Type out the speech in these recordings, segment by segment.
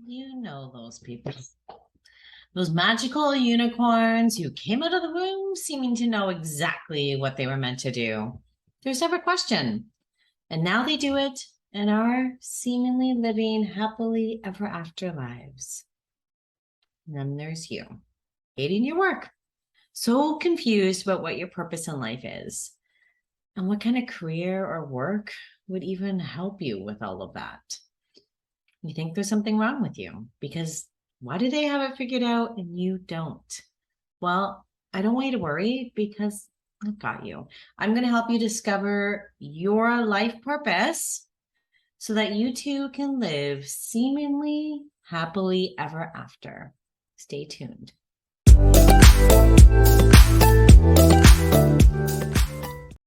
You know those people. Those magical unicorns who came out of the womb seeming to know exactly what they were meant to do. There's never question. And now they do it and are seemingly living happily ever after lives. And then there's you, hating your work, so confused about what your purpose in life is and what kind of career or work would even help you with all of that. You think there's something wrong with you because why do they have it figured out and you don't? Well, I don't want you to worry because I've got you. I'm going to help you discover your life purpose so that you too can live seemingly happily ever after. Stay tuned.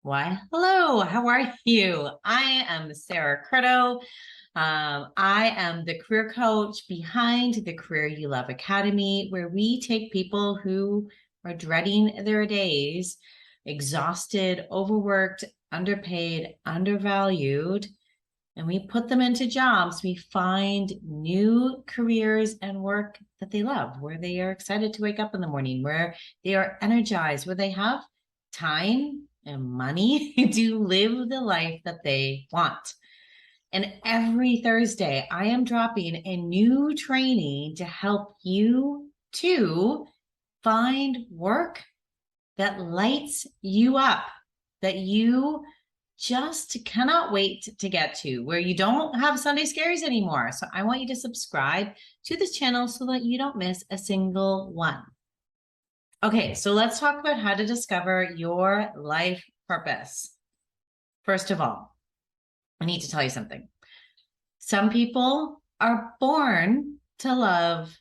Why, hello, how are you? I am Sarah Curto. I am the career coach behind the Career You Love Academy, where we take people who are dreading their days, exhausted, overworked, underpaid, undervalued, and we put them into jobs. We find new careers and work that they love, where they are excited to wake up in the morning, where they are energized, where they have time and money to live the life that they want. And every Thursday, I am dropping a new training to help you to find work that lights you up, that you just cannot wait to get to, where you don't have Sunday scaries anymore. So I want you to subscribe to this channel so that you don't miss a single one. Okay, so let's talk about how to discover your life purpose. First of all, I need to tell you something. Some people are born to love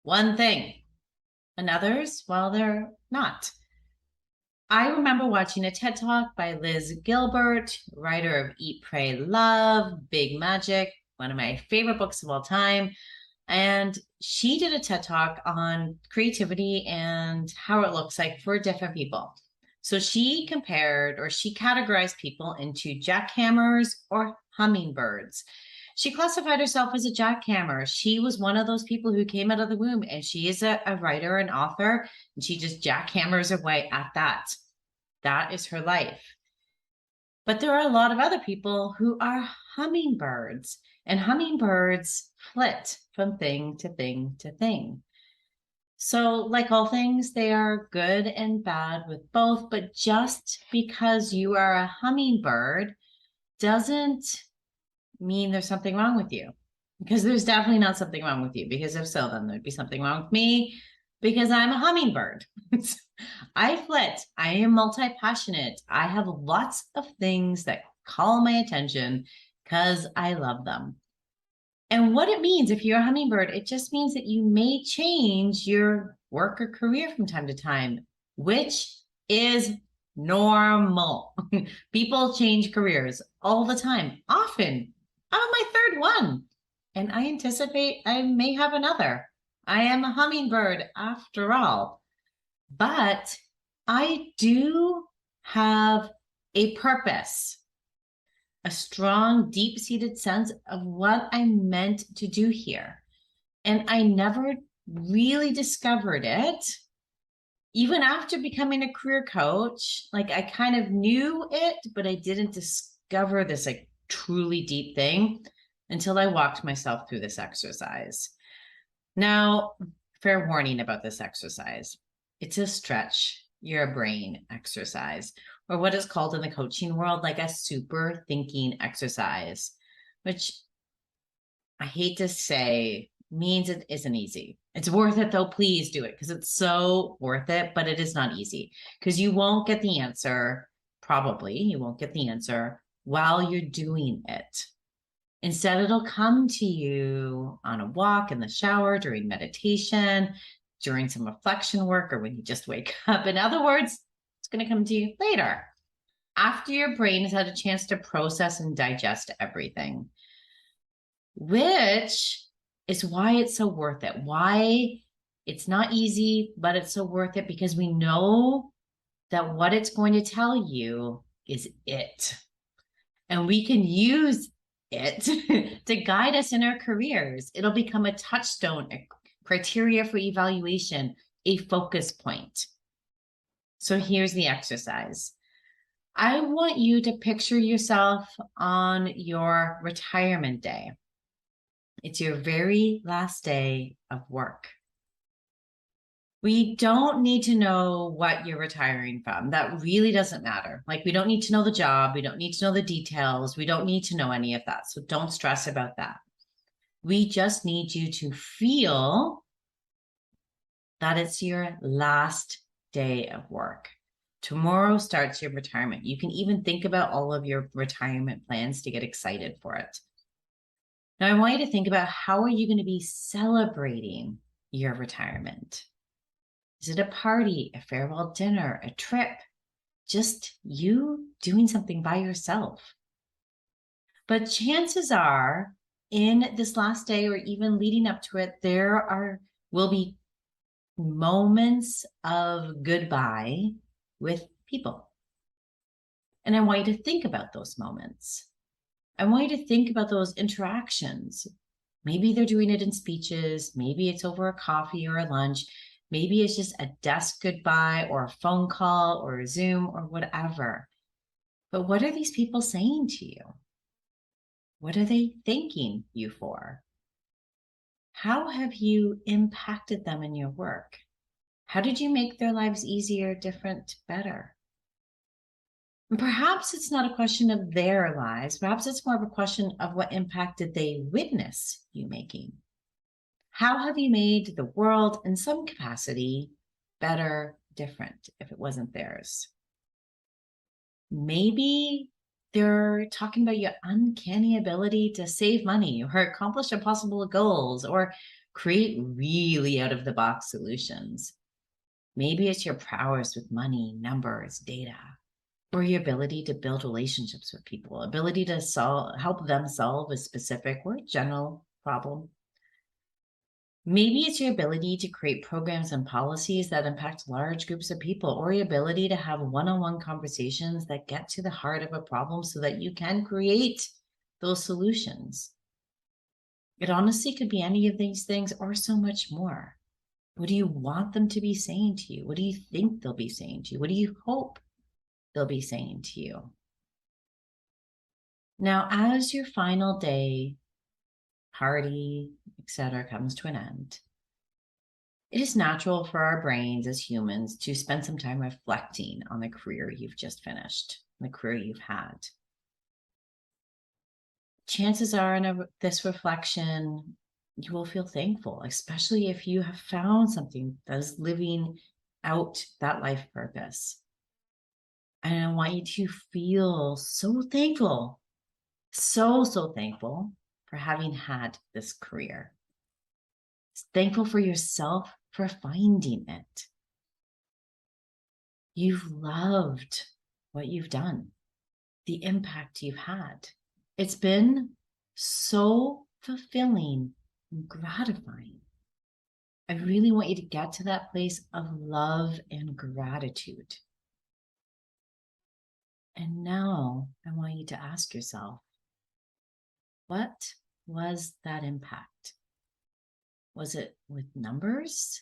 one thing, and others, well, they're not. I remember watching a TED Talk by Liz Gilbert, writer of Eat, Pray, Love, Big Magic, one of my favorite books of all time. And she did a TED Talk on creativity and how it looks like for different people. So she compared, or she categorized people into jackhammers or hummingbirds. She classified herself as a jackhammer. She was one of those people who came out of the womb, and she is a writer and author, and she just jackhammers away at that. That is her life. But there are a lot of other people who are hummingbirds, and hummingbirds flit from thing to thing to thing. So like all things, they are good and bad with both, but just because you are a hummingbird doesn't mean there's something wrong with you, because there's definitely not something wrong with you, because if so, then there'd be something wrong with me, because I'm a hummingbird. I flit. I am multi-passionate. I have lots of things that call my attention because I love them. And what it means, if you're a hummingbird, it just means that you may change your work or career from time to time, which is normal. People change careers all the time, often. I'm on my third one, and I anticipate I may have another. I am a hummingbird after all, but I do have a purpose, a strong, deep-seated sense of what I'm meant to do here. And I never really discovered it. Even after becoming a career coach, like I kind of knew it, but I didn't discover this like truly deep thing until I walked myself through this exercise. Now, fair warning about this exercise. It's a stretch your brain exercise, or what is called in the coaching world like a super thinking exercise, which I hate to say means it isn't easy. It's worth it though. Please do it, because it's so worth it, but it is not easy, because you won't get the answer. Probably you won't get the answer while you're doing it. Instead, it'll come to you on a walk, in the shower, during meditation, during some reflection work, or when you just wake up. In other words, it's going to come to you later, after your brain has had a chance to process and digest everything, which is why it's so worth it. Why it's not easy, but it's so worth it, because we know that what it's going to tell you is it. And we can use it to guide us in our careers. It'll become a touchstone, a criteria for evaluation, a focus point. So here's the exercise. I want you to picture yourself on your retirement day. It's your very last day of work. We don't need to know what you're retiring from. That really doesn't matter. Like, we don't need to know the job. We don't need to know the details. We don't need to know any of that. So don't stress about that. We just need you to feel that it's your last day of work. Tomorrow starts your retirement. You can even think about all of your retirement plans to get excited for it. Now, I want you to think about, how are you going to be celebrating your retirement? Is it a party, a farewell dinner, a trip? Just you doing something by yourself. But chances are, in this last day or even leading up to it, will be moments of goodbye with people. And I want you to think about those moments. I want you to think about those interactions. Maybe they're doing it in speeches. Maybe it's over a coffee or a lunch. Maybe it's just a desk goodbye or a phone call or a Zoom or whatever. But what are these people saying to you? What are they thanking you for? How have you impacted them in your work? How did you make their lives easier, different, better? And perhaps it's not a question of their lives. Perhaps it's more of a question of what impact did they witness you making? How have you made the world in some capacity better, different, if it wasn't theirs? Maybe they're talking about your uncanny ability to save money or accomplish impossible goals or create really out of the box solutions. Maybe it's your prowess with money, numbers, data, or your ability to build relationships with people, ability to help them solve a specific or general problem. Maybe it's your ability to create programs and policies that impact large groups of people, or your ability to have one-on-one conversations that get to the heart of a problem so that you can create those solutions. It honestly could be any of these things or so much more. What do you want them to be saying to you? What do you think they'll be saying to you? What do you hope they'll be saying to you? Now, as your final day, party, etc., comes to an end, it is natural for our brains as humans to spend some time reflecting on the career you've just finished, the career you've had. Chances are in this reflection, you will feel thankful, especially if you have found something that is living out that life purpose. And I want you to feel so thankful, so thankful for having had this career. Thankful for yourself for finding it. You've loved what you've done, the impact you've had. It's been so fulfilling and gratifying. I really want you to get to that place of love and gratitude. And now I want you to ask yourself, what was that impact? Was it with numbers,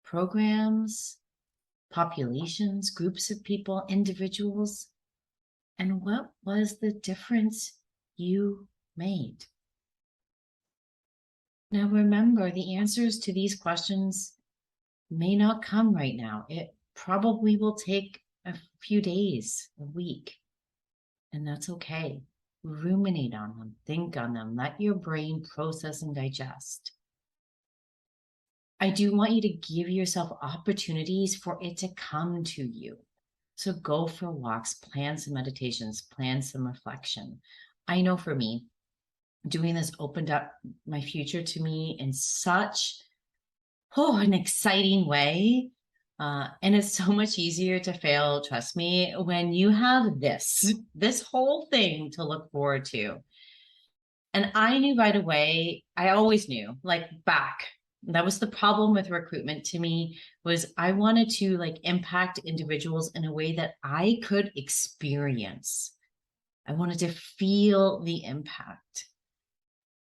programs, populations, groups of people, individuals? And what was the difference you made? Now remember, the answers to these questions may not come right now. It probably will take a few days, a week, and that's okay. Ruminate on them, think on them, let your brain process and digest. I do want you to give yourself opportunities for it to come to you. So go for walks, plan some meditations, plan some reflection. I know for me, doing this opened up my future to me in such an exciting way. And it's so much easier to fail, trust me, when you have this whole thing to look forward to. And I knew right away, I always knew, like back, that was the problem with recruitment to me, was I wanted to like impact individuals in a way that I could experience. I wanted to feel the impact.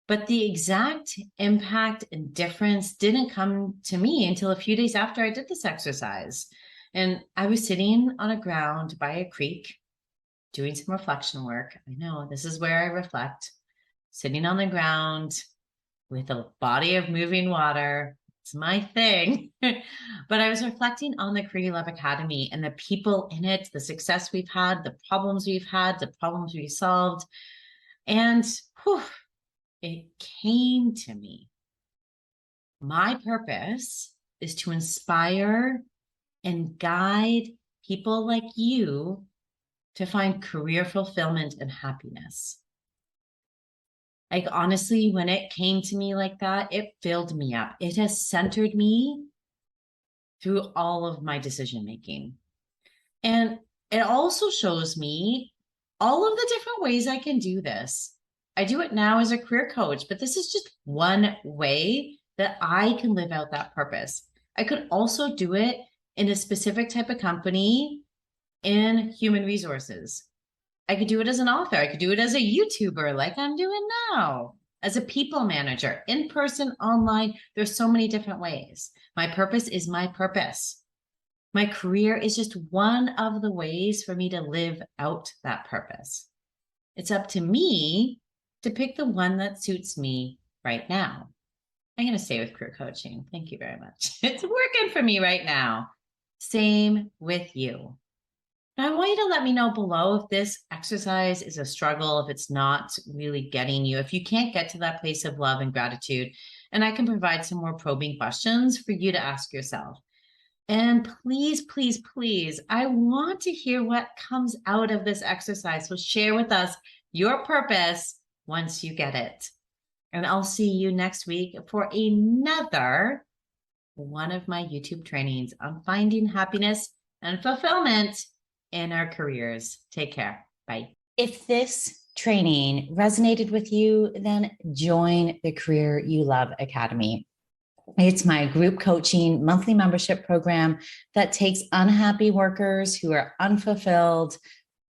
But the exact impact and difference didn't come to me until a few days after I did this exercise. And I was sitting on a ground by a creek doing some reflection work. I know this is where I reflect, sitting on the ground with a body of moving water. It's my thing. But I was reflecting on the Career Love Academy and the people in it, the success we've had, the problems we've had, the problems we solved. And whew, it came to me. My purpose is to inspire and guide people like you to find career fulfillment and happiness. Like, honestly, when it came to me like that, it filled me up. It has centered me through all of my decision making. And it also shows me all of the different ways I can do this. I do it now as a career coach, but this is just one way that I can live out that purpose. I could also do it in a specific type of company in human resources. I could do it as an author. I could do it as a YouTuber like I'm doing now, as a people manager, in person, online. There's so many different ways. My purpose is my purpose. My career is just one of the ways for me to live out that purpose. It's up to me to pick the one that suits me right now. I'm going to stay with career coaching. Thank you very much. It's working for me right now. Same with you. Now, I want you to let me know below if this exercise is a struggle, if it's not really getting you, if you can't get to that place of love and gratitude, and I can provide some more probing questions for you to ask yourself. And please, please, please, I want to hear what comes out of this exercise. So share with us your purpose once you get it. And I'll see you next week for another one of my YouTube trainings on finding happiness and fulfillment in our careers. Take care. Bye. If this training resonated with you, then join the Career You Love Academy. It's my group coaching monthly membership program that takes unhappy workers who are unfulfilled,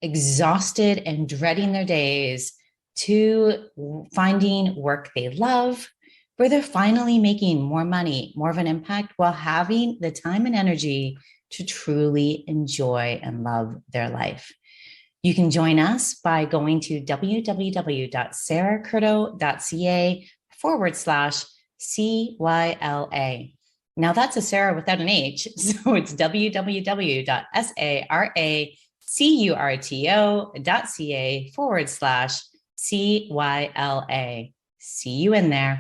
exhausted, and dreading their days to finding work they love, where they're finally making more money, more of an impact, while having the time and energy to truly enjoy and love their life. You can join us by going to www.sarahcurto.ca/CYLA. Now that's a Sarah without an H. So it's www.saracurto.ca/CYLA. See you in there.